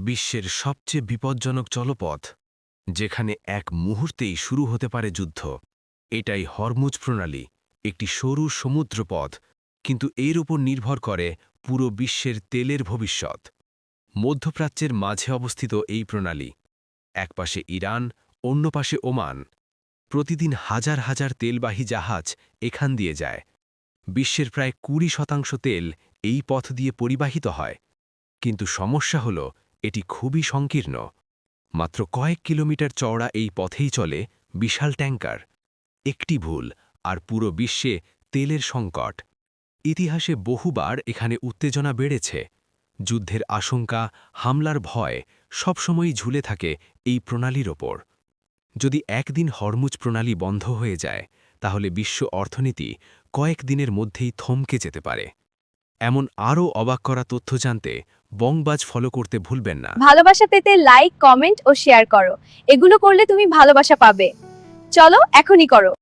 বিশ্বের সবচেয়ে বিপজ্জনক জলপথ, যেখানে এক মুহূর্তেই শুরু হতে পারে যুদ্ধ। এটাই হরমুজ প্রণালী, একটি সরু সমুদ্রপথ, কিন্তু এর উপর নির্ভর করে পুরো বিশ্বের তেলের ভবিষ্যৎ। মধ্যপ্রাচ্যের মাঝে অবস্থিত এই প্রণালী, একপাশে ইরান, অন্য পাশে ওমান। প্রতিদিন হাজার হাজার তেলবাহী জাহাজ এখান দিয়ে যায়। বিশ্বের প্রায় 20% তেল এই পথ দিয়ে পরিবাহিত হয়। কিন্তু সমস্যা হল, এটি খুবই সংকীর্ণ। মাত্র কয়েক কিলোমিটার চওড়া এই পথেই চলে বিশাল ট্যাঙ্কার। একটি ভুল আর পুরো বিশ্বে তেলের সংকট। ইতিহাসে বহুবার এখানে উত্তেজনা বেড়েছে। যুদ্ধের আশঙ্কা, হামলার ভয় সবসময়ই ঝুলে থাকে এই প্রণালীর ওপর। যদি একদিন হরমুজ প্রণালী বন্ধ হয়ে যায়, তাহলে বিশ্ব অর্থনীতি কয়েক দিনের মধ্যেই থমকে যেতে পারে। এমন আরও অবাক করা তথ্য জানতে বংবাজ ফলো করতে ভুলবেন না। ভালোবাসা পেতে লাইক, কমেন্ট ও শেয়ার করো। এগুলো করলে তুমি ভালোবাসা পাবে। চলো এখনই করো।